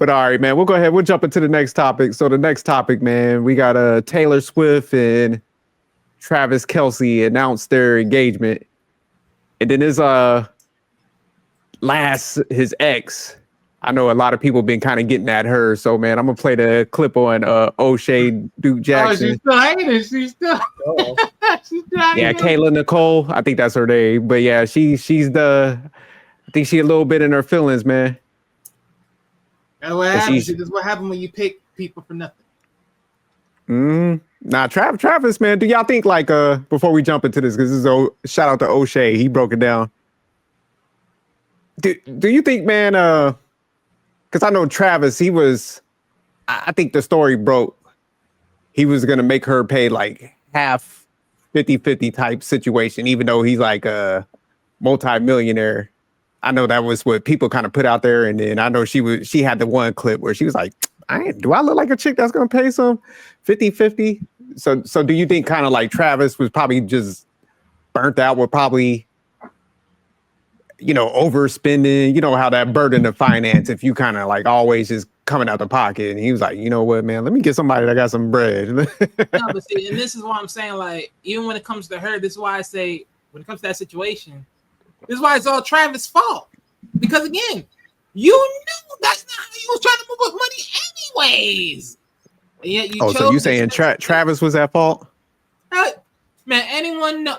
But all right, man, we'll go ahead. We'll jump into the next topic. So the next topic, man, we got Taylor Swift and Travis Kelce announced their engagement. And then his his ex. I know a lot of people been kind of getting at her. So man, I'm gonna play the clip on O'Shea Duke Jackson. Oh, she's still hating. She's still yeah, Kayla Nicole. I think that's her name. But yeah, she's I think she a little bit in her feelings, man. That's what happens. This is what happens when you pick people for nothing. Nah, Travis, man. Do y'all think like before we jump into this, because this is shout out to O'Shea, he broke it down. Do you think, man? Because I know Travis, he was. I think the story broke. He was gonna make her pay like half 50-50 type situation, even though he's like a multi-millionaire. I know that was what people kind of put out there, and then I know she had the one clip where she was like, do I look like a chick that's gonna pay some 50-50? So do you think kind of like Travis was probably just burnt out with probably, overspending, how that burden of finance, if you kind of like always just coming out the pocket, and he was like, you know what, man, let me get somebody that got some bread. No, but see, and this is why I'm saying, like, even when it comes to her, this is why I say, when it comes to that situation, this is why it's all Travis' fault. Because again, you knew that's not how you was trying to move up money anyways. And yet you so you saying Travis was at fault? Man,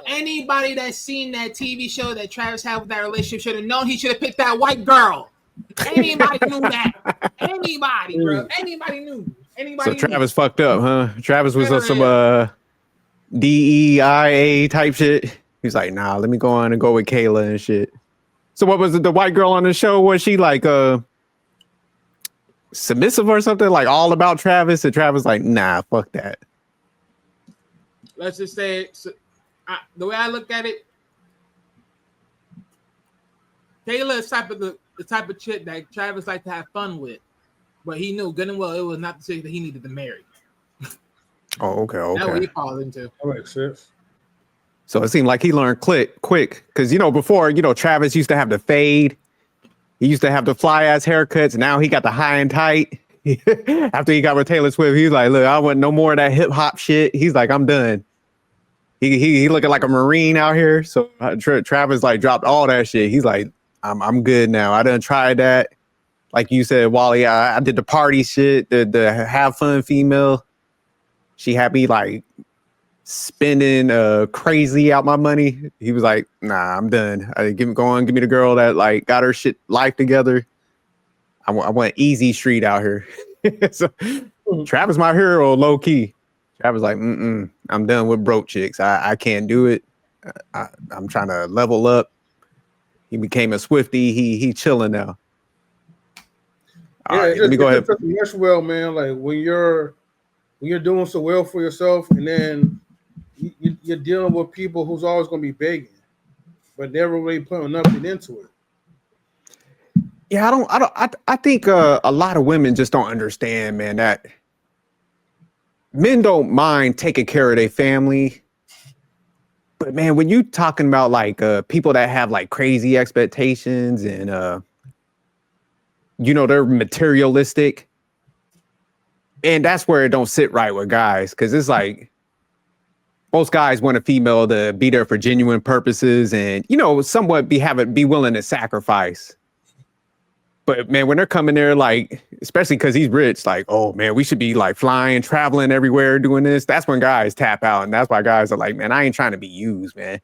anybody that's seen that TV show that Travis had with that relationship should have known he should have picked that white girl. Anybody knew that. Anybody, bro. Anybody knew. So Travis fucked up, huh? Travis was on some DEIA type shit. He's like, nah, let me go on and go with Kayla and shit. So what was it? The white girl on the show? Was she like submissive or something? Like all about Travis? And Travis like, nah, fuck that. Let's just say, the way I look at it, Kayla is the type of chick that Travis liked to have fun with, but he knew good and well it was not the chick that he needed to marry. Oh, okay. That's what he falls into. That makes sense. So it seemed like he learned quick, because before, Travis used to have the fade, he used to have the fly ass haircuts. Now he got the high and tight. After he got with Taylor Swift, he's like, look, I want no more of that hip hop shit. He's like, I'm done. He looking like a Marine out here. So Travis like dropped all that shit. He's like, I'm good now. I done tried that. Like you said, Wally, I did the party shit, the have fun female. She had me like spending crazy out my money. He was like, nah, I'm done. Give me the girl that like got her shit life together. I want easy street out here. So Travis my hero, low key. Travis like, I'm done with broke chicks. I can't do it. I'm trying to level up. He became a Swiftie. He chilling now. All right, let me go ahead. Much well, man. Like when you're doing so well for yourself, and then you're dealing with people who's always going to be begging, but never really putting nothing into it. Yeah, I think a lot of women just don't understand, man, that men don't mind taking care of their family. But man, when you talking about like people that have like crazy expectations and they're materialistic, and that's where it don't sit right with guys, because it's like most guys want a female to be there for genuine purposes and somewhat be willing to sacrifice. But man, when they're coming there, like, especially because he's rich, like, oh man, we should be like flying, traveling everywhere, doing this. That's when guys tap out, and that's why guys are like, man, I ain't trying to be used, man.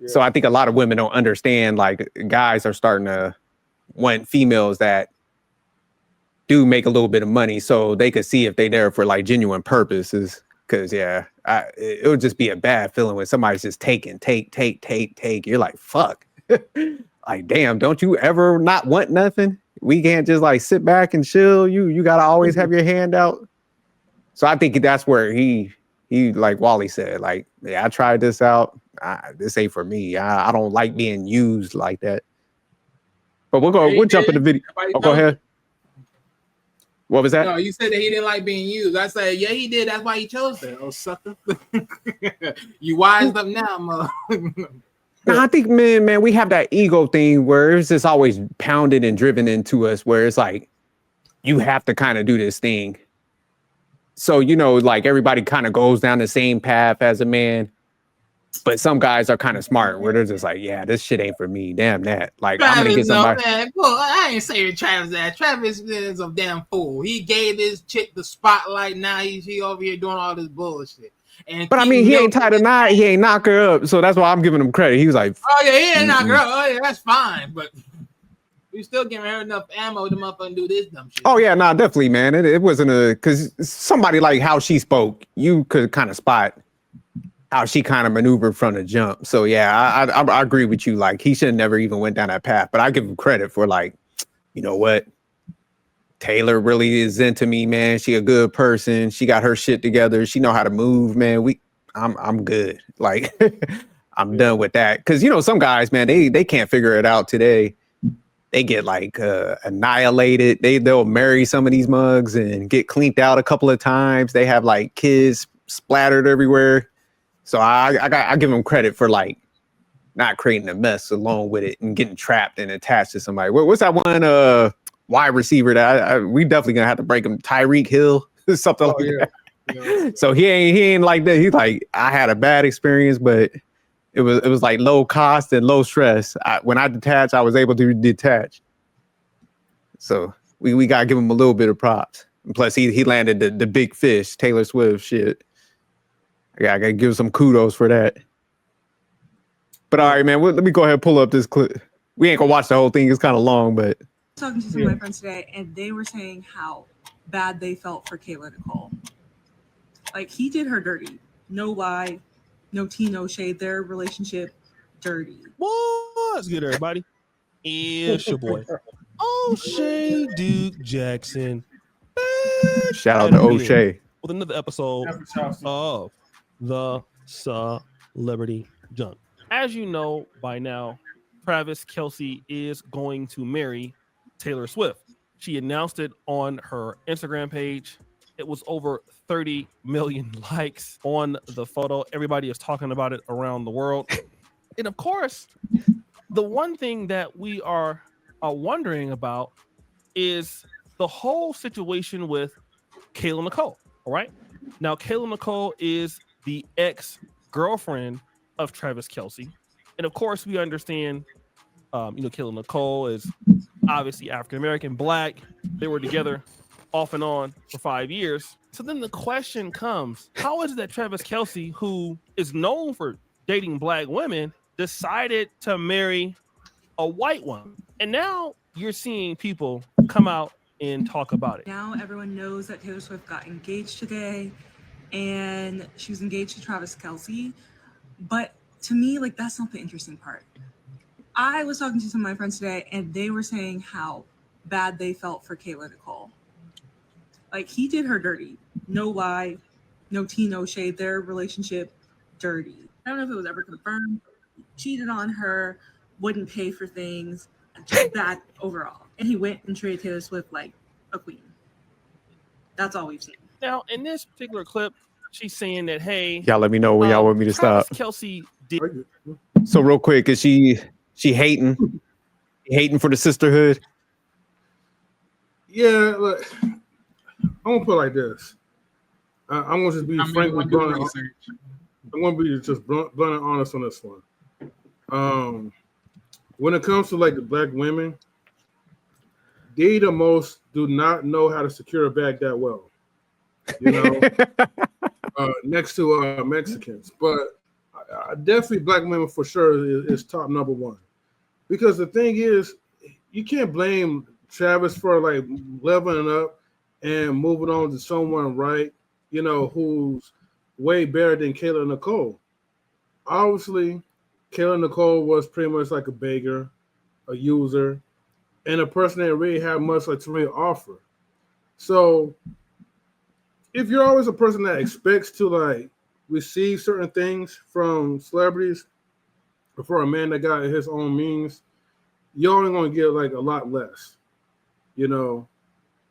Yeah. So I think a lot of women don't understand. Like, guys are starting to want females that do make a little bit of money, so they could see if they're there for like genuine purposes. Because it would just be a bad feeling when somebody's just take. You're like, fuck. Like, damn, don't you ever not want nothing? We can't just like sit back and chill. You gotta always have your hand out. So I think that's where he like Wally said, like, yeah, I tried this out. This ain't for me. I don't like being used like that. But we'll jump in the video. Oh, go ahead. What was that? No, you said that he didn't like being used. I said, yeah, he did. That's why he chose that. Oh, sucker. You wised up now, mother. No, I think, man, we have that ego thing where it's just always pounded and driven into us, where it's like, you have to kind of do this thing. So, you know, like everybody kind of goes down the same path as a man. But some guys are kind of smart where they're just like, yeah, this shit ain't for me. Damn that. Like, I'm going to get somebody. No, man. Well, I ain't saying Travis that. Travis is a damn fool. He gave this chick the spotlight. Now he over here doing all this bullshit. But I mean, he ain't tied a knot. He ain't knock her up. So that's why I'm giving him credit. He was like, oh, yeah, he ain't knock her up. Oh, yeah, that's fine. But we still giving her enough ammo to up and do this dumb shit. oh, yeah, nah, definitely, man. It wasn't because somebody like how she spoke, you could kind of spot how she kind of maneuvered from the jump. So, yeah, I agree with you. Like, he should have never even went down that path. But I give him credit for, like, you know what? Taylor really is into me, man. She a good person. She got her shit together. She know how to move, man. I'm good. Like, I'm done with that. Because, you know, some guys, man, they can't figure it out today. They get, like, annihilated. They'll marry some of these mugs and get cleaned out a couple of times. They have, like, kids splattered everywhere. So I give him credit for like not creating a mess along with it and getting trapped and attached to somebody. What's that one wide receiver that we definitely gonna have to break him? Tyreek Hill, something like that. Yeah. So he ain't like that. He's like, I had a bad experience, but it was like low cost and low stress. When I detached, I was able to detach. So we gotta give him a little bit of props. And plus he landed the big fish, Taylor Swift shit. I gotta give some kudos for that. But all right, man, let me go ahead and pull up this clip. We ain't gonna watch the whole thing. It's kind of long, but. Talking to some of my friends today, and they were saying how bad they felt for Kayla Nicole. Like, he did her dirty. No lie, no tea, no shade. Their relationship, dirty. What's good, everybody? It's your boy, O'Shea Duke Jackson. Shout out to O'Shea. With another episode of the Celebrity Junk. As you know by now, Travis Kelce is going to marry Taylor Swift. She announced it on her Instagram page. It was over 30 million likes on the photo. Everybody is talking about it around the world. And of course, the one thing that we are wondering about is the whole situation with Kayla Nicole. All right. Now, Kayla Nicole is the ex-girlfriend of Travis Kelce. And of course, we understand, Kayla Nicole is obviously African-American, Black. They were together off and on for 5 years. So then the question comes, how is it that Travis Kelce, who is known for dating Black women, decided to marry a white woman? And now you're seeing people come out and talk about it. Now everyone knows that Taylor Swift got engaged today, and she was engaged to Travis Kelce. But to me, like, that's not the interesting part. I was talking to some of my friends today, and they were saying how bad they felt for Kayla Nicole. Like, he did her dirty. No lie, no tea, no shade. Their relationship, dirty. I don't know if it was ever confirmed. Cheated on her, wouldn't pay for things, just bad overall. And he went and treated Taylor Swift like a queen. That's all we've seen. Now, in this particular clip, she's saying that, hey, y'all let me know when y'all want me to Travis stop. Kelce did. So real quick, is she hating for the sisterhood? Yeah, look, I'm gonna put it like this. I'm gonna just be frankly blunt. I'm gonna be just blunt and honest on this one. When it comes to like the Black women, they the most do not know how to secure a bag that well. You know, next to Mexicans, but definitely Black women for sure is top number one. Because the thing is, you can't blame Travis for like leveling up and moving on to someone, right? You know, who's way better than Kayla Nicole. Obviously, Kayla Nicole was pretty much like a beggar, a user, and a person that really had much like to really offer. So if you're always a person that expects to like receive certain things from celebrities, or for a man that got his own means, you're only going to get like a lot less, you know,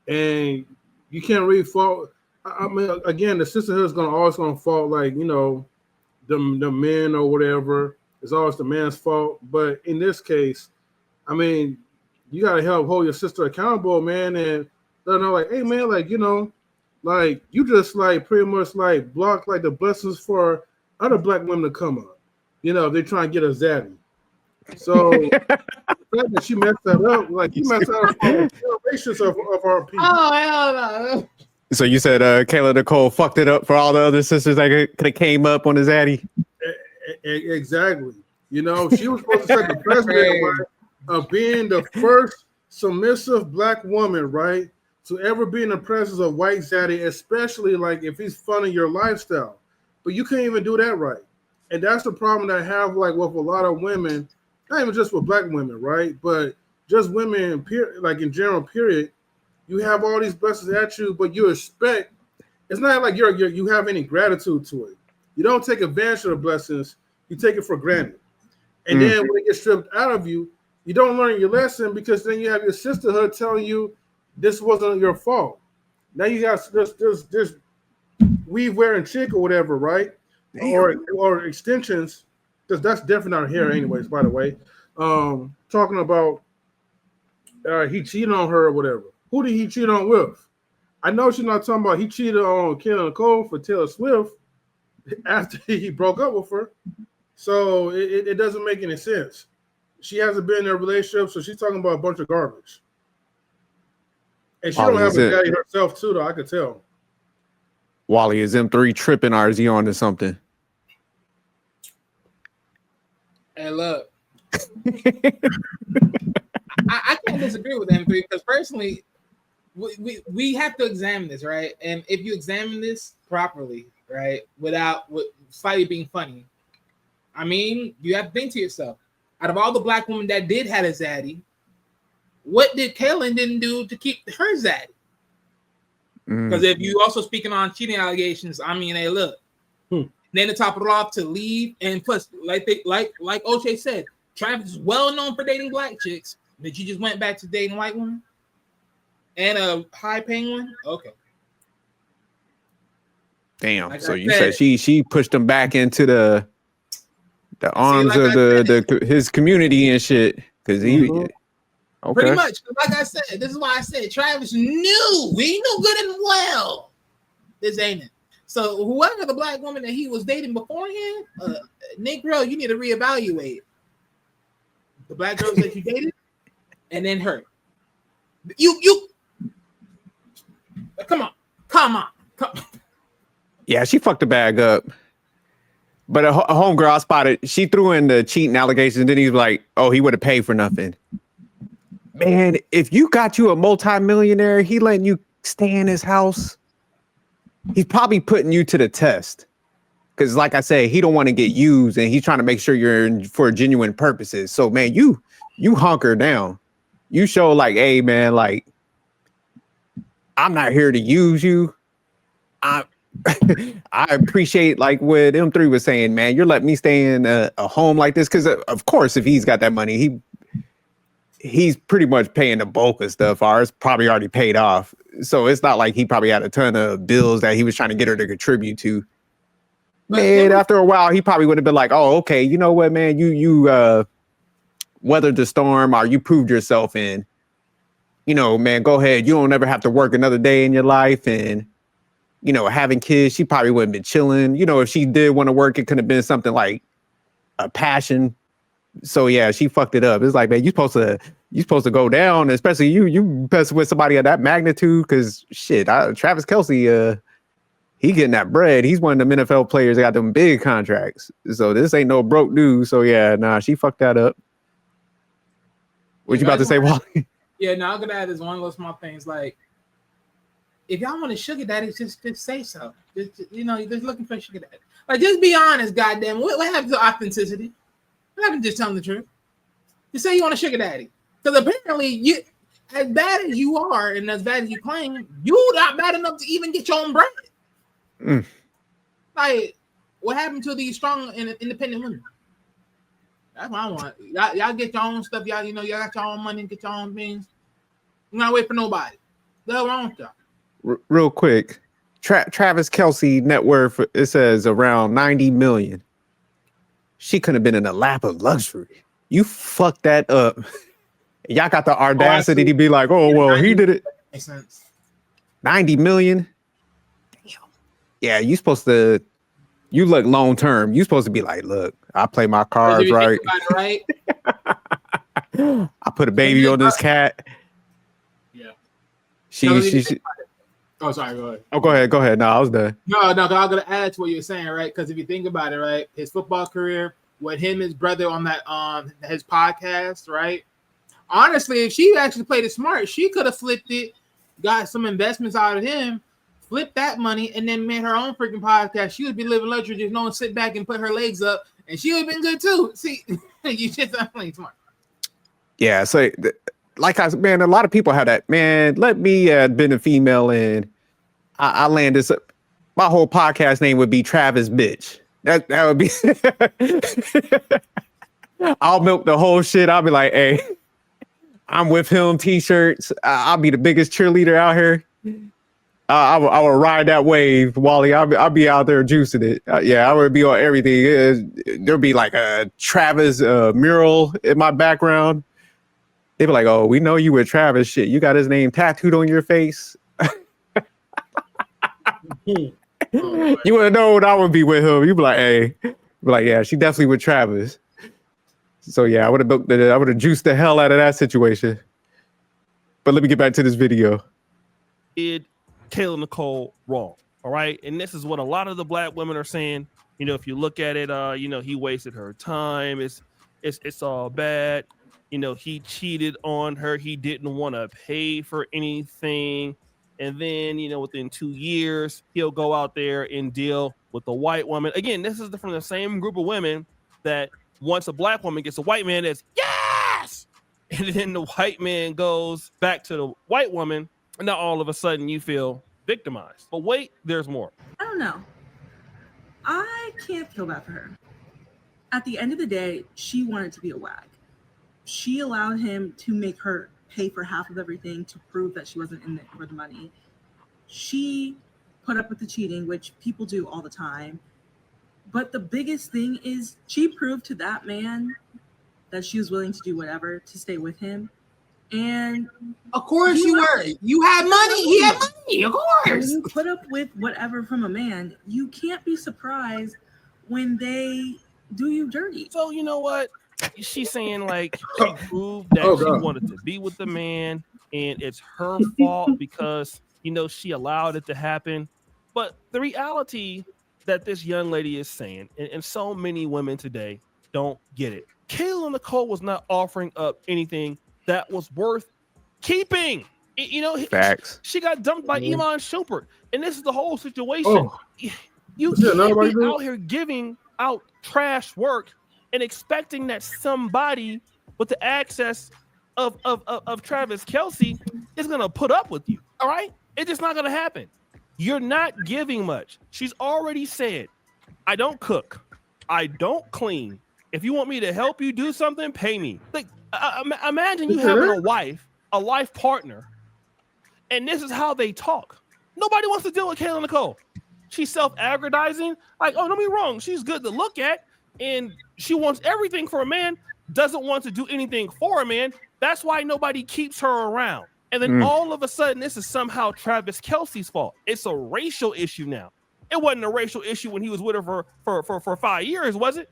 and you can't really fault. I mean, again, the sisterhood is always going to fault, like, you know, the men or whatever. It's always the man's fault. But in this case, I mean, you got to help hold your sister accountable, man. And Let her know, like, hey man, like, you know, like you just like pretty much like block like the blessings for other black women to come up. You know, they try and get a zaddy. So the fact that she messed that up, like you messed that up for generations of our people. Oh hell no. So you said Kayla Nicole fucked it up for all the other sisters that could have came up on his addy? Exactly. You know, she was supposed to set the precedent, right, of being the first submissive black woman, right, to ever be in the presence of white zaddy, especially like if he's funding your lifestyle. But you can't even do that right. And that's the problem that I have like with a lot of women, not even just with black women, right? But just women, like in general, period. You have all these blessings at you, but you expect, it's not like you have any gratitude to it. You don't take advantage of the blessings, you take it for granted. And then when it gets stripped out of you, you don't learn your lesson because then you have your sisterhood telling you this wasn't your fault. Now you got this weave wearing chick or whatever, right? Or extensions, because that's definitely not hair anyways, by the way. Talking about he cheated on her or whatever. Who did he cheat on with? I know she's not talking about he cheated on Kayla Nicole for Taylor Swift after he broke up with her. So it doesn't make any sense. She hasn't been in a relationship, so she's talking about a bunch of garbage. And she don't have a daddy herself too, though, I could tell. Wally, is M3 tripping or is he on to something? Hey, look. I can't disagree with M3 because personally, we have to examine this, right? And if you examine this properly, right, without slightly being funny, I mean, you have to think to yourself, out of all the black women that did have a zaddy, what did Kayla didn't do to keep her zaddy? Because if you also speaking on cheating allegations, I mean, hey, look. Then to top it off, to leave, and plus, like O'Shea said, Travis is well known for dating black chicks. That you just went back to dating white women and a high paying one. Okay. Damn. Like so you said she pushed him back into the arms of his community and shit because he. Okay. Pretty much, like I said, this is why I said Travis knew. We knew good and well. This ain't it. So whoever the black woman that he was dating beforehand, Negro, you need to reevaluate the black girls that you dated, and then her. You. Come on. Yeah, she fucked the bag up. But a homegirl I spotted, she threw in the cheating allegations, and then he was like, "Oh, he would have paid for nothing." Man, if you got you a multimillionaire, he letting you stay in his house, he's probably putting you to the test. Because like I said, he don't want to get used and he's trying to make sure you're in for genuine purposes. So, man, you hunker down. You show like, hey, man, like, I'm not here to use you. I appreciate like what M3 was saying, man. You're letting me stay in a home like this. Because, of course, if he's got that money, he's pretty much paying the bulk of stuff, or it's probably already paid off. So it's not like he probably had a ton of bills that he was trying to get her to contribute to. Man, after a while, he probably would have been like, oh, okay, you know what, man, you weathered the storm, or you proved yourself, and, you know, man, go ahead. You don't ever have to work another day in your life. And, you know, having kids, she probably wouldn't have been chilling. You know, if she did want to work, it could have been something like a passion. So yeah, she fucked it up. It's like, man, you supposed to go down, especially you best with somebody of that magnitude. Because shit, Travis Kelce, he getting that bread. He's one of them NFL players that got them big contracts. So this ain't no broke dude. So yeah, nah, she fucked that up. What you about to say, Wally? Yeah, no, I'm gonna add this one of those small things. Like, if y'all want a sugar daddy, just say so. Just looking for a sugar daddy. Like, just be honest, goddamn. What happened to authenticity? What happened to just telling the truth? You say you want a sugar daddy. Because apparently, you, as bad as you are and as bad as you claim, you're not bad enough to even get your own bread. Like, what happened to these strong and independent women? That's what I want. Y'all get your own stuff. Y'all got your own money, get your own things. You're not wait for nobody. That's wrong with y'all. Real quick, Travis Kelce net worth, it says around 90 million. She couldn't have been in a lap of luxury. You fucked that up. Y'all got the audacity to be like, oh, well, he did it. Makes sense. $90 million. Damn. Yeah, you look long term. You supposed to be like, look, I play my cards right. Right? I put a baby on this cat. Yeah. She. Oh, sorry. Go ahead. Oh, go ahead. No, I was done. No. I'm gonna add to what you're saying, right? Because if you think about it, right, his football career, with him and his brother on that his podcast, right? Honestly, if she actually played it smart, she could have flipped it, got some investments out of him, flipped that money, and then made her own freaking podcast. She would be living luxury, just knowing sit back and put her legs up, and she would have been good too. See, you just not playing smart. Yeah, so like I said, man, a lot of people have that. Man, let me been a female and I land this up. My whole podcast name would be Travis Bitch. That would be. I'll milk the whole shit. I'll be like, hey, I'm with him. T-shirts. I'll be the biggest cheerleader out here. I will ride that wave, Wally. I'll be out there juicing it. Yeah, I would be on everything. There'll be like a Travis mural in my background. They'd be like, oh, we know you with Travis. Shit, you got his name tattooed on your face. You would know what I would be with him. You'd be like, hey, yeah, she definitely with Travis. So yeah, I would have juiced the hell out of that situation. But let me get back to this video. Did Kayla Nicole wrong? All right, and this is what a lot of the black women are saying. You know, if you look at it, he wasted her time. It's all bad. You know, he cheated on her. He didn't want to pay for anything. And then, within 2 years, he'll go out there and deal with the white woman. Again, this is from the same group of women that once a black woman gets a white man, that's yes! And then the white man goes back to the white woman. And now all of a sudden you feel victimized. But wait, there's more. I don't know. I can't feel bad for her. At the end of the day, she wanted to be a wag. She allowed him to make her pay for half of everything to prove that she wasn't in it for the money. She put up with the cheating, which people do all the time. But the biggest thing is she proved to that man that she was willing to do whatever to stay with him. And of course you were. You had money. He had money. Of course. When you put up with whatever from a man, you can't be surprised when they do you dirty. So you know what? She's saying like she proved that she wanted to be with the man, and it's her fault because she allowed it to happen. But the reality that this young lady is saying, and so many women today don't get it. Kayla Nicole was not offering up anything that was worth keeping. Facts. She got dumped by Iman Shumpert, and this is the whole situation. You can't be out here giving out trash work and expecting that somebody with the access of Travis Kelce is gonna put up with you. All right, it's just not gonna happen. You're not giving much. She's already said, I don't cook, I don't clean. If you want me to help you do something, pay me. Like, imagine you having a life partner, and this is how they talk. Nobody wants to deal with Kayla Nicole. She's self-aggrandizing. Like, oh, don't be wrong. She's good to look at, and she wants everything for a man, doesn't want to do anything for a man. That's why nobody keeps her around. And then all of a sudden, this is somehow Travis Kelce's fault. It's a racial issue now. It wasn't a racial issue when he was with her for 5 years, was it?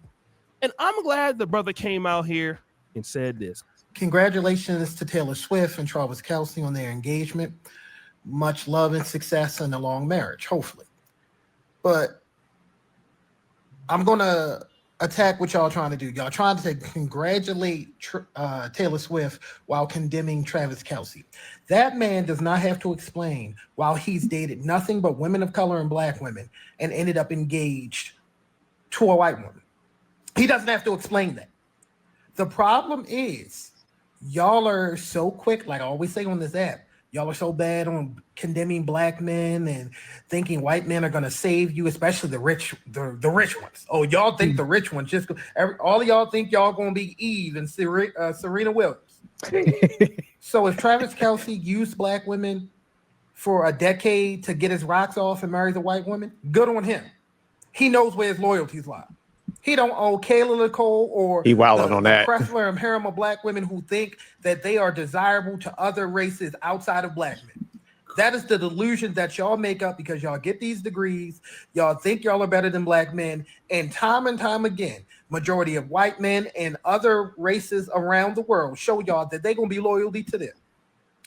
And I'm glad the brother came out here and said this. Congratulations to Taylor Swift and Travis Kelce on their engagement. Much love and success in a long marriage, hopefully. But I'm going to attack what y'all trying to do. Y'all trying to congratulate Taylor Swift while condemning Travis Kelce. That man does not have to explain why he's dated nothing but women of color and black women and ended up engaged to a white woman. He doesn't have to explain that. The problem is y'all are so quick, like I always say on this app, y'all are so bad on condemning black men and thinking white men are going to save you, especially the rich ones. Oh, y'all think the rich ones all of y'all think y'all going to be Eve and Serena Williams. So if Travis Kelce used black women for a decade to get his rocks off and marry the white woman, good on him. He knows where his loyalties lie. He don't owe Kayla Nicole or he wilding on that Pressler and harem of black women who think that they are desirable to other races outside of black men. That is the delusion that y'all make up because y'all get these degrees. Y'all think y'all are better than black men. And time again, majority of white men and other races around the world show y'all that they're going to be loyalty to them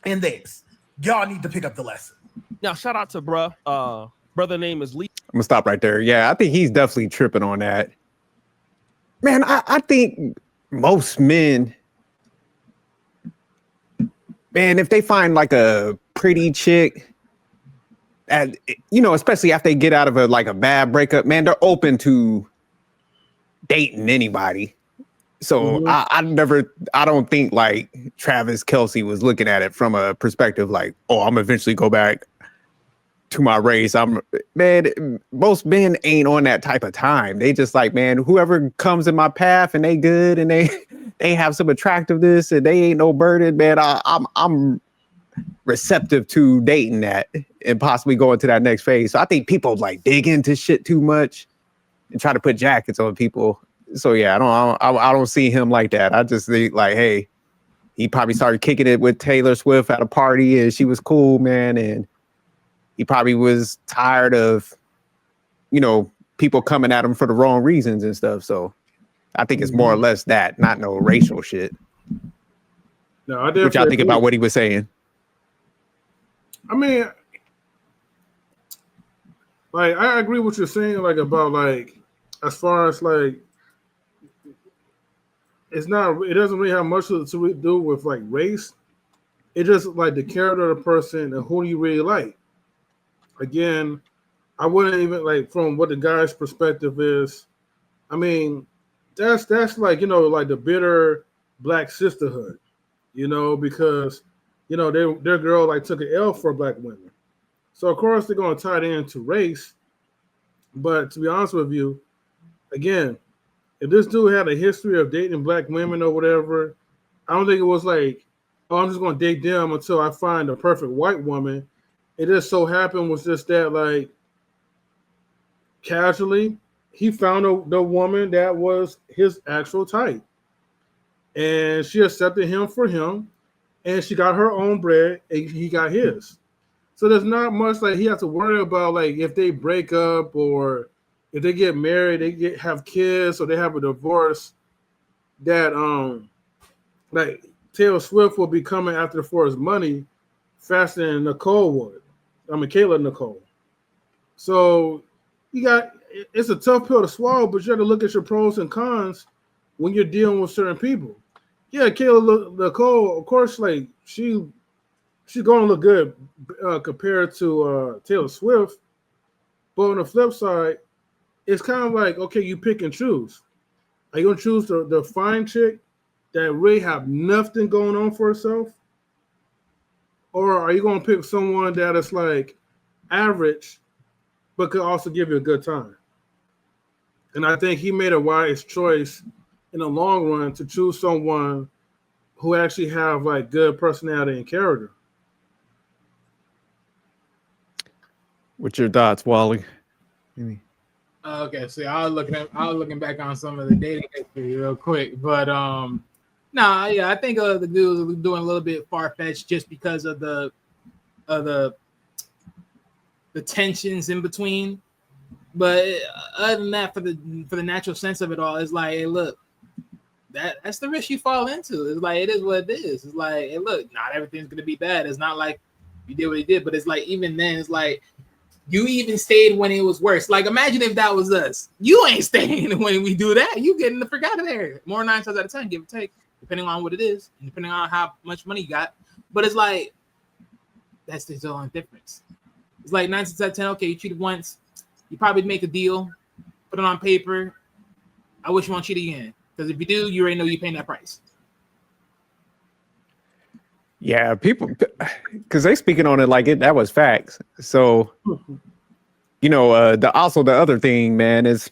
and theirs. Y'all need to pick up the lesson. Now, shout out to bruh. Brother name is Lee. I'm gonna stop right there. Yeah, I think he's definitely tripping on that. Man, I think most men, man, if they find like a pretty chick, and especially after they get out of a bad breakup, man, they're open to dating anybody. So I don't think like Travis Kelce was looking at it from a perspective like, oh, I'm eventually go back to my race. Most men ain't on that type of time. They just like, man, whoever comes in my path and they good and they have some attractiveness and they ain't no burden, man, I'm receptive to dating that and possibly going to that next phase. So I think people like dig into shit too much and try to put jackets on people. So yeah, I don't see him like that. I just think like, hey, he probably started kicking it with Taylor Swift at a party and she was cool, man, and he probably was tired of, people coming at him for the wrong reasons and stuff. So I think it's more or less that, not no racial shit. No, what y'all think about what he was saying? I mean, like, I agree with what you're saying, like, about, like, as far as, like, it doesn't really have much to do with, like, race. It's just, like, the character of the person and who you really like. Again, I wouldn't even, like, from what the guy's perspective is, I mean, that's like, like the bitter black sisterhood, because, their girl, like, took an L for black women. So, of course, they're going to tie it into race. But to be honest with you, again, if this dude had a history of dating black women or whatever, I don't think it was like, oh, I'm just going to date them until I find a perfect white woman. It just so happened was just that, like, casually, he found the woman that was his actual type. And she accepted him for him. And she got her own bread and he got his. So there's not much like he has to worry about, like, if they break up or if they get married, they have kids or they have a divorce, that like Taylor Swift will be coming after for his money faster than Nicole would. I mean, Kayla Nicole. So it's a tough pill to swallow, but you have to look at your pros and cons when you're dealing with certain people. Yeah, Kayla Nicole, of course, like she's going to look good compared to Taylor Swift. But on the flip side, it's kind of like, okay, you pick and choose. Are you going to choose the fine chick that really have nothing going on for herself? Or are you going to pick someone that is like average, but could also give you a good time? And I think he made a wise choice in the long run to choose someone who actually have like good personality and character. What's your thoughts, Wally? Okay, so I was looking back on some of the dating history real quick, but I think the dude was doing a little bit far-fetched just because of the tensions in between. But other than that, for the natural sense of it all, it's like, hey, look, that's the risk you fall into. It's like, it is what it is. It's like, hey, look, not everything's gonna be bad. It's not like you did what you did, but it's like even then, it's like you even stayed when it was worse. Like, imagine if that was us. You ain't staying when we do that. You getting the frick out of there. More 9 times out of 10, give or take, depending on what it is, and depending on how much money you got. But it's like, that's the only difference. It's like 9 times out of 10, okay, you cheated once. You probably make a deal, put it on paper. I wish you won't cheat again. Because if you do, you already know you're paying that price. Yeah, people, because they speaking on it like that was facts. So, the other thing, man, is,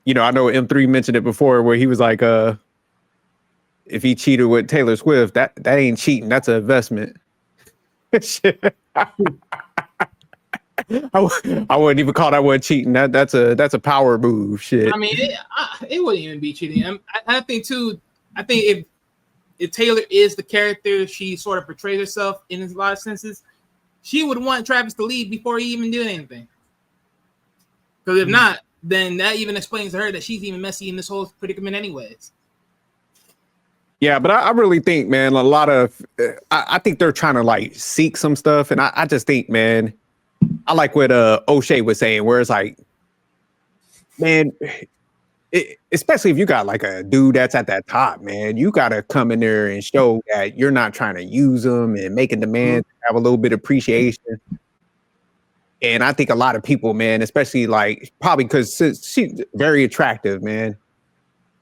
I know M3 mentioned it before where he was like, if he cheated with Taylor Swift, that ain't cheating. That's an investment. Shit. I wouldn't even call that one cheating. That's a power move. Shit. I mean, it wouldn't even be cheating. I think if if Taylor is the character she sort of portrays herself in a lot of senses, she would want Travis to leave before he even did anything. Because if not, then that even explains to her that she's even messy in this whole predicament anyways. Yeah, but I really think, man, a lot of, I think they're trying to like seek some stuff. And I just think, man, I like what O'Shea was saying, where it's like, man, especially if you got like a dude that's at that top, man, you got to come in there and show that you're not trying to use them and making demands, have a little bit of appreciation. And I think a lot of people, man, especially like probably because she's very attractive, man,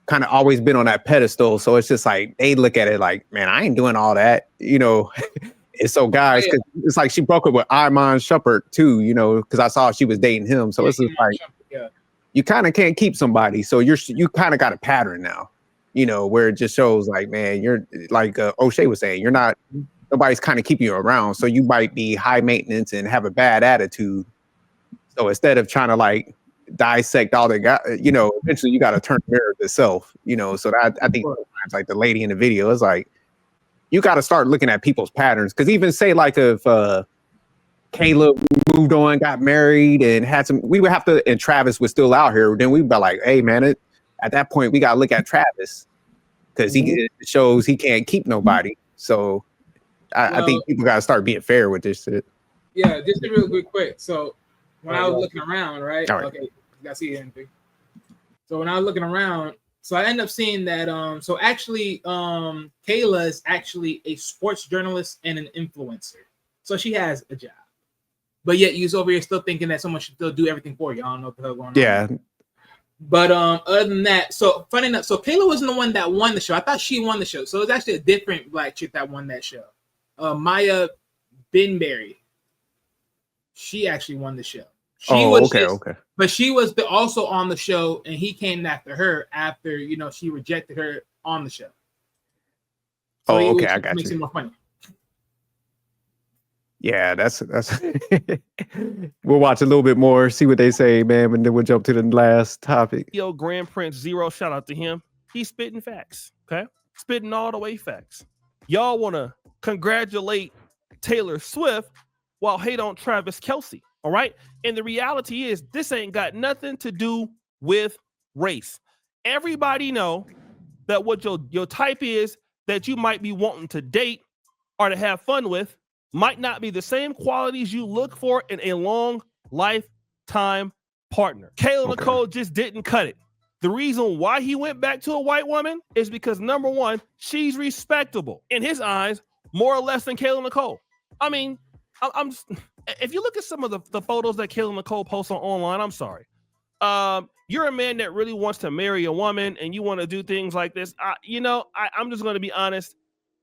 kind of always been on that pedestal. So it's just like they look at it like, man, I ain't doing all that, you know. And so guys, cause it's like she broke up with Iman Shumpert too, you know, because I saw she was dating him. So it's just like you kind of can't keep somebody. So you kind of got a pattern now, you know, where it just shows like, man, you're like O'Shea was saying, nobody's kind of keeping you around. So you might be high maintenance and have a bad attitude. So instead of trying to like dissect all they got, you know, eventually you got to turn the mirror to self, you know. So that, I think sometimes like the lady in the video is like, you got to start looking at people's patterns. Because even say like if Kayla moved on, got married and had some, we would have to, and Travis was still out here, then we'd be like, hey man, at that point we got to look at Travis because it shows he can't keep nobody. So I think people got to start being fair with this shit. Yeah, just a real quick. So when I was looking around, right? Okay, you guys see anything? So when I was looking around, so I ended up seeing that so actually Kayla is actually a sports journalist and an influencer. So she has a job. But yet you're over here still thinking that someone should still do everything for you. I don't know what the hell going on. Yeah. But other than that, so funny enough, so Kayla wasn't the one that won the show. I thought she won the show. So it's actually a different black chick that won that show. Maya Binberry. She actually won the show. Okay. But she was also on the show, and he came after her after, you know, she rejected her on the show. So I got makes you. it more funny. Yeah, that's we'll watch a little bit more, see what they say, man, and then we'll jump to the last topic. Yo, Grand Prince Zero, shout out to him. He's spitting facts, okay? Spitting all the way facts. Y'all want to congratulate Taylor Swift while hate on Travis Kelce, all right? And the reality is this ain't got nothing to do with race. Everybody know that what your type is that you might be wanting to date or to have fun with might not be the same qualities you look for in a long lifetime partner. Kayla Nicole just didn't cut it. The reason why he went back to a white woman is because, number one, she's respectable in his eyes, more or less than Kayla Nicole. I mean, I'm just, if you look at some of the photos that Kayla Nicole posts online, I'm sorry. You're a man that really wants to marry a woman and you want to do things like this. I'm just going to be honest.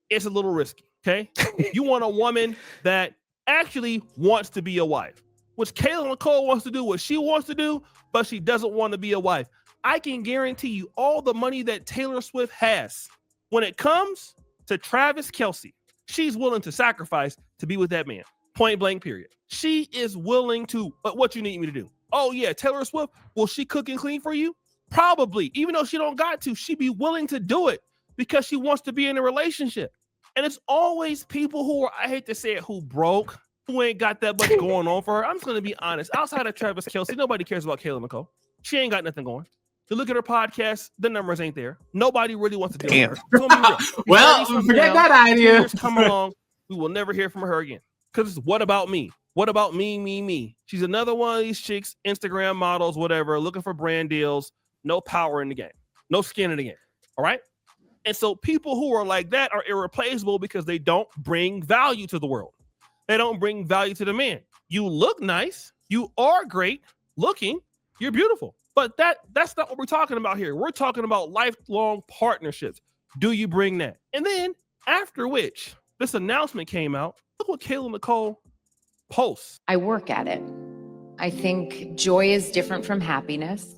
It's a little risky. Okay. You want a woman that actually wants to be a wife, which Kayla Nicole wants to do what she wants to do, but she doesn't want to be a wife. I can guarantee you all the money that Taylor Swift has when it comes to Travis Kelce, she's willing to sacrifice to be with that man. Point blank, period. She is willing to, but what you need me to do? Oh yeah, Taylor Swift, will she cook and clean for you? Probably, even though she don't got to, she'd be willing to do it because she wants to be in a relationship. And it's always people who are, I hate to say it, who broke, who ain't got that much going on for her. I'm just going to be honest. Outside of Travis Kelce, nobody cares about Kayla Nicole. She ain't got nothing going. You look at her podcast, the numbers ain't there. Nobody really wants to deal with her. It's gonna be real. Well, forget that idea. Years come along, we will never hear from her again. Because what about me? What about me? She's another one of these chicks, Instagram models, whatever, looking for brand deals, no power in the game, no skin in the game. All right? And so people who are like that are irreplaceable because they don't bring value to the world. They don't bring value to the man. You look nice. You are great looking. You're beautiful. But that's not what we're talking about here. We're talking about lifelong partnerships. Do you bring that? And then after which this announcement came out, look what Kayla Nicole posts. I work at it. I think joy is different from happiness.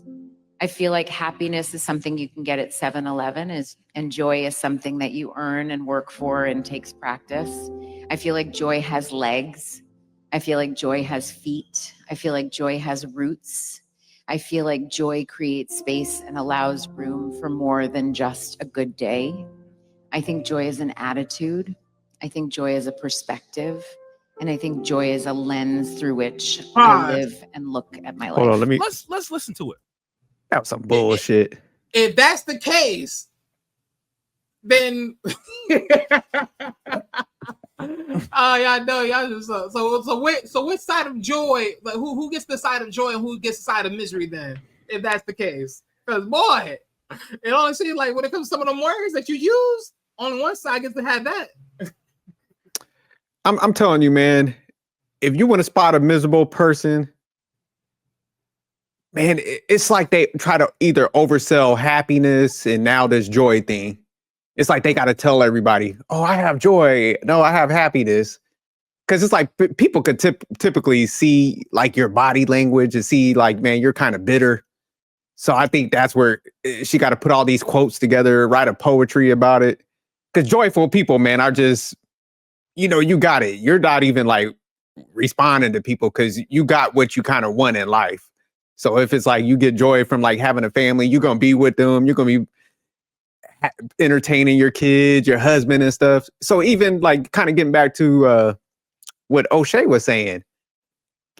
I feel like happiness is something you can get at 7-Eleven, and joy is something that you earn and work for and takes practice. I feel like joy has legs. I feel like joy has feet. I feel like joy has roots. I feel like joy creates space and allows room for more than just a good day. I think joy is an attitude. I think joy is a perspective. And I think joy is a lens through which I live and look at my life. Hold on, let's listen to it. That was some bullshit. If that's the case, then y'all know y'all just so which side of joy, like who gets the side of joy and who gets the side of misery then, if that's the case? Because boy, it only seems like when it comes to some of the words that you use, on one side gets to have that. I'm telling you, man, if you want to spot a miserable person, man, it's like they try to either oversell happiness and now this joy thing. It's like they got to tell everybody, oh, I have joy. No, I have happiness. Because it's like people could typically see like your body language and see like, man, you're kind of bitter. So I think that's where she got to put all these quotes together, write a poetry about it. Because joyful people, man, are just, you got it. You're not even like responding to people because you got what you kind of want in life. So if it's like you get joy from like having a family, you're going to be with them. You're going to be entertaining your kids, your husband and stuff. So even like kind of getting back to what O'Shea was saying,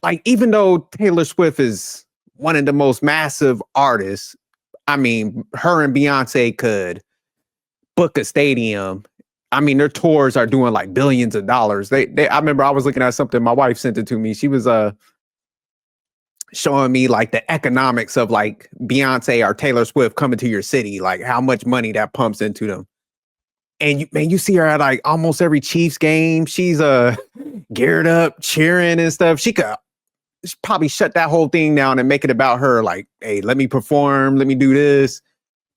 like even though Taylor Swift is one of the most massive artists, I mean, her and Beyonce could book a stadium. I mean, their tours are doing like billions of dollars. I remember I was looking at something, my wife sent it to me. She was showing me like the economics of like Beyonce or Taylor Swift coming to your city, like how much money that pumps into them. And you see her at like almost every Chiefs game. She's geared up, cheering and stuff. She could probably shut that whole thing down and make it about her. Like, hey, let me perform, let me do this.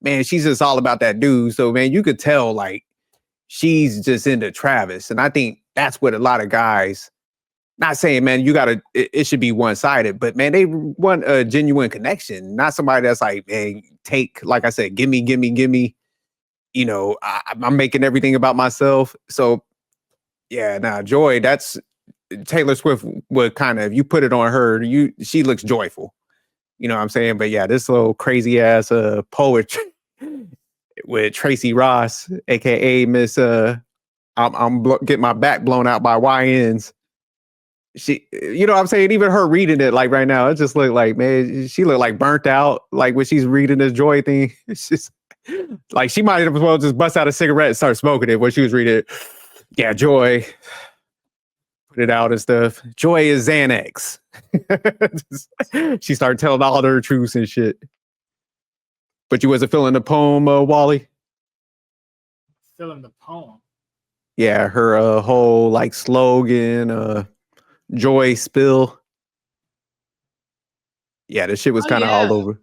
Man, she's just all about that dude. So man, you could tell like she's just into Travis. And I think that's what a lot of guys, not saying, man, it should be one-sided, but man, they want a genuine connection, not somebody that's like, hey, like I said, give me. I'm making everything about myself. So yeah, joy, that's Taylor Swift would kind of, if you put it on her, she looks joyful. You know what I'm saying? But yeah, this little crazy ass poetry with Tracy Ross, aka Miss I'm getting my back blown out by YNs. She, you know what I'm saying? Even her reading it like right now, it just looked like, man, she looked like burnt out. Like when she's reading this joy thing, it's just like she might as well just bust out a cigarette and start smoking it when she was reading it. Yeah, joy. Put it out and stuff. Joy is Xanax. She started telling all her truths and shit. But you wasn't feeling the poem, Wally? Feeling the poem? Yeah, her whole like slogan, joy spill. Yeah, this shit was kind of all over.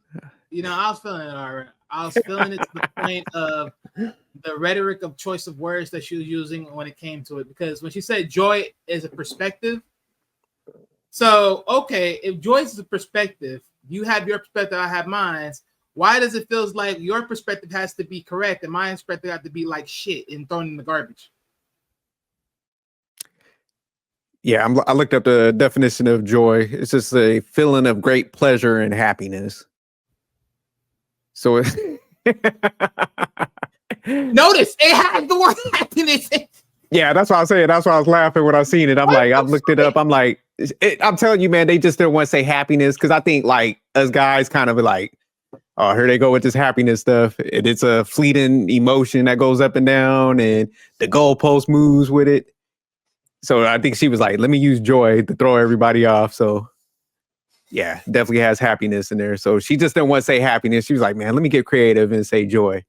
I was feeling it all right. I was feeling it to the point of the rhetoric of choice of words that she was using when it came to it. Because when she said joy is a perspective. So, okay, if joy is a perspective, you have your perspective, I have mine. Why does it feel like your perspective has to be correct and my perspective has to be like shit and thrown in the garbage? Yeah, I looked up the definition of joy. It's just a feeling of great pleasure and happiness. So it's notice it had the word happiness. Yeah, that's what I was saying. That's why I was laughing when I seen it. I looked it up. I'm like, I'm telling you, man, they just didn't want to say happiness because I think like us guys kind of like, oh, here they go with this happiness stuff. It's a fleeting emotion that goes up and down and the goalpost moves with it. So I think she was like, let me use joy to throw everybody off. So yeah, definitely has happiness in there. So she just didn't want to say happiness. She was like, man, let me get creative and say joy.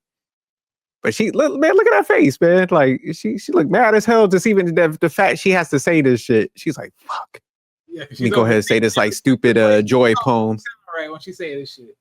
But look at that face, man. Like she looked mad as hell. Just even the fact she has to say this shit. She's like, fuck. Yeah, let me go ahead and say this like stupid joy poem. All right, when she say this shit.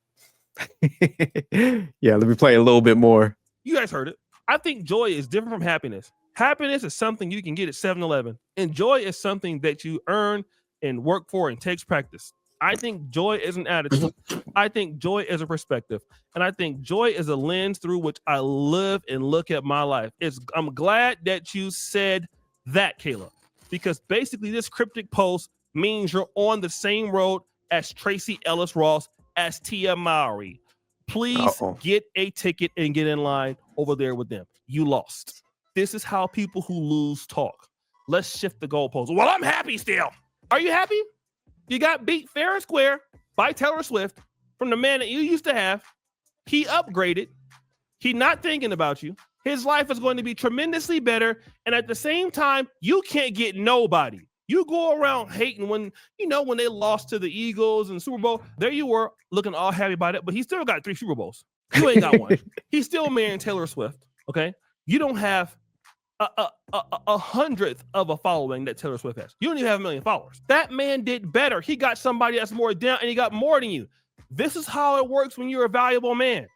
Yeah, let me play a little bit more. You guys heard it. I think joy is different from happiness. Happiness is something you can get at 7-Eleven. And joy is something that you earn and work for and takes practice. I think joy is an attitude. I think joy is a perspective. And I think joy is a lens through which I live and look at my life. I'm glad that you said that, Kayla, because basically this cryptic post means you're on the same road as Tracy Ellis Ross, as Tia Mowry. Please get a ticket and get in line over there with them. You lost. This is how people who lose talk. Let's shift the goalposts. Well, I'm happy still. Are you happy? You got beat fair and square by Taylor Swift from the man that you used to have. He upgraded. He not thinking about you. His life is going to be tremendously better. And at the same time, you can't get nobody. You go around hating when they lost to the Eagles and Super Bowl. There you were looking all happy about it, but he still got 3 Super Bowls. You ain't got one. He's still marrying Taylor Swift. Okay. You don't have a hundredth of a following that Taylor Swift has. You don't even have 1 million followers. That man did better. He got somebody that's more down and he got more than you. This is how it works when you're a valuable man.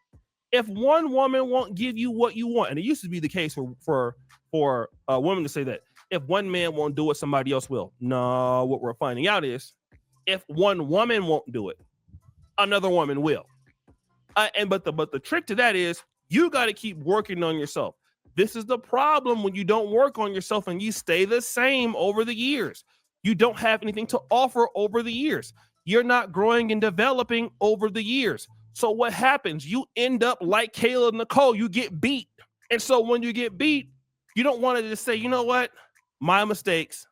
If one woman won't give you what you want, and it used to be the case for women to say that if one man won't do it, somebody else will. No, what we're finding out is if one woman won't do it, another woman will. But the trick to that is you got to keep working on yourself. This is the problem when you don't work on yourself and you stay the same over the years. You don't have anything to offer over the years. You're not growing and developing over the years. So what happens? You end up like Kayla and Nicole. You get beat. And so when you get beat, you don't want to just say, you know what? My mistakes.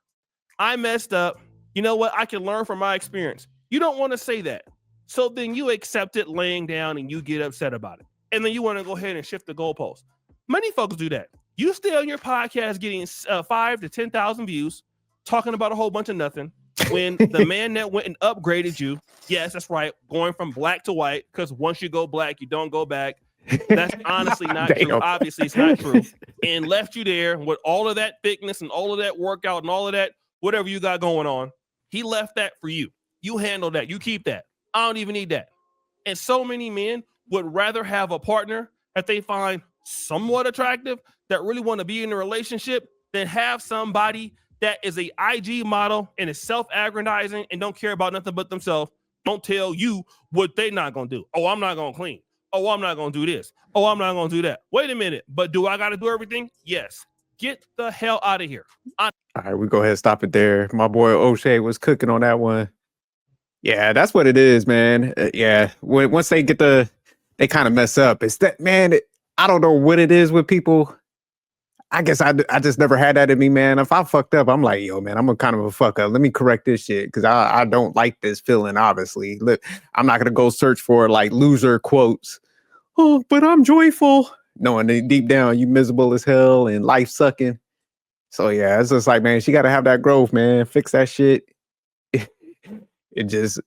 I messed up. You know what? I can learn from my experience. You don't want to say that. So then you accept it laying down and you get upset about it. And then you want to go ahead and shift the goalpost. Many folks do that. You stay on your podcast getting 5 to 10,000 views, talking about a whole bunch of nothing. When the man that went and upgraded you, yes, that's right, going from black to white, because once you go black, you don't go back. That's honestly not true. Obviously, it's not true. And left you there with all of that thickness and all of that workout and all of that, whatever you got going on. He left that for you. You handle that. You keep that. I don't even need that. And so many men would rather have a partner that they find somewhat attractive, that really want to be in a relationship, than have somebody that is a IG model and is self-aggrandizing and don't care about nothing but themselves. Don't tell you what they're not going to do. Oh, I'm not going to clean. Oh, I'm not going to do this. Oh, I'm not going to do that. Wait a minute. But do I got to do everything? Yes. Get the hell out of here. All right, we go ahead and stop it there. My boy O'Shea was cooking on that one. Yeah, that's what it is, man. Yeah. Once they they kind of mess up. It's that, man, I don't know what it is with people. I guess I just never had that in me, man. If I fucked up, I'm like, yo, man, I'm a kind of a fuck up. Let me correct this shit because I don't like this feeling, obviously. Look, I'm not going to go search for like loser quotes. Oh, but I'm joyful. Knowing that deep down, you miserable as hell and life sucking. So, yeah, it's just like, man, she got to have that growth, man. Fix that shit. It just,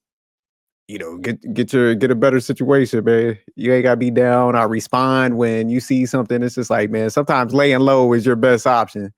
get a better situation, man. You ain't gotta be down. I respond when you see something. It's just like, man, sometimes laying low is your best option.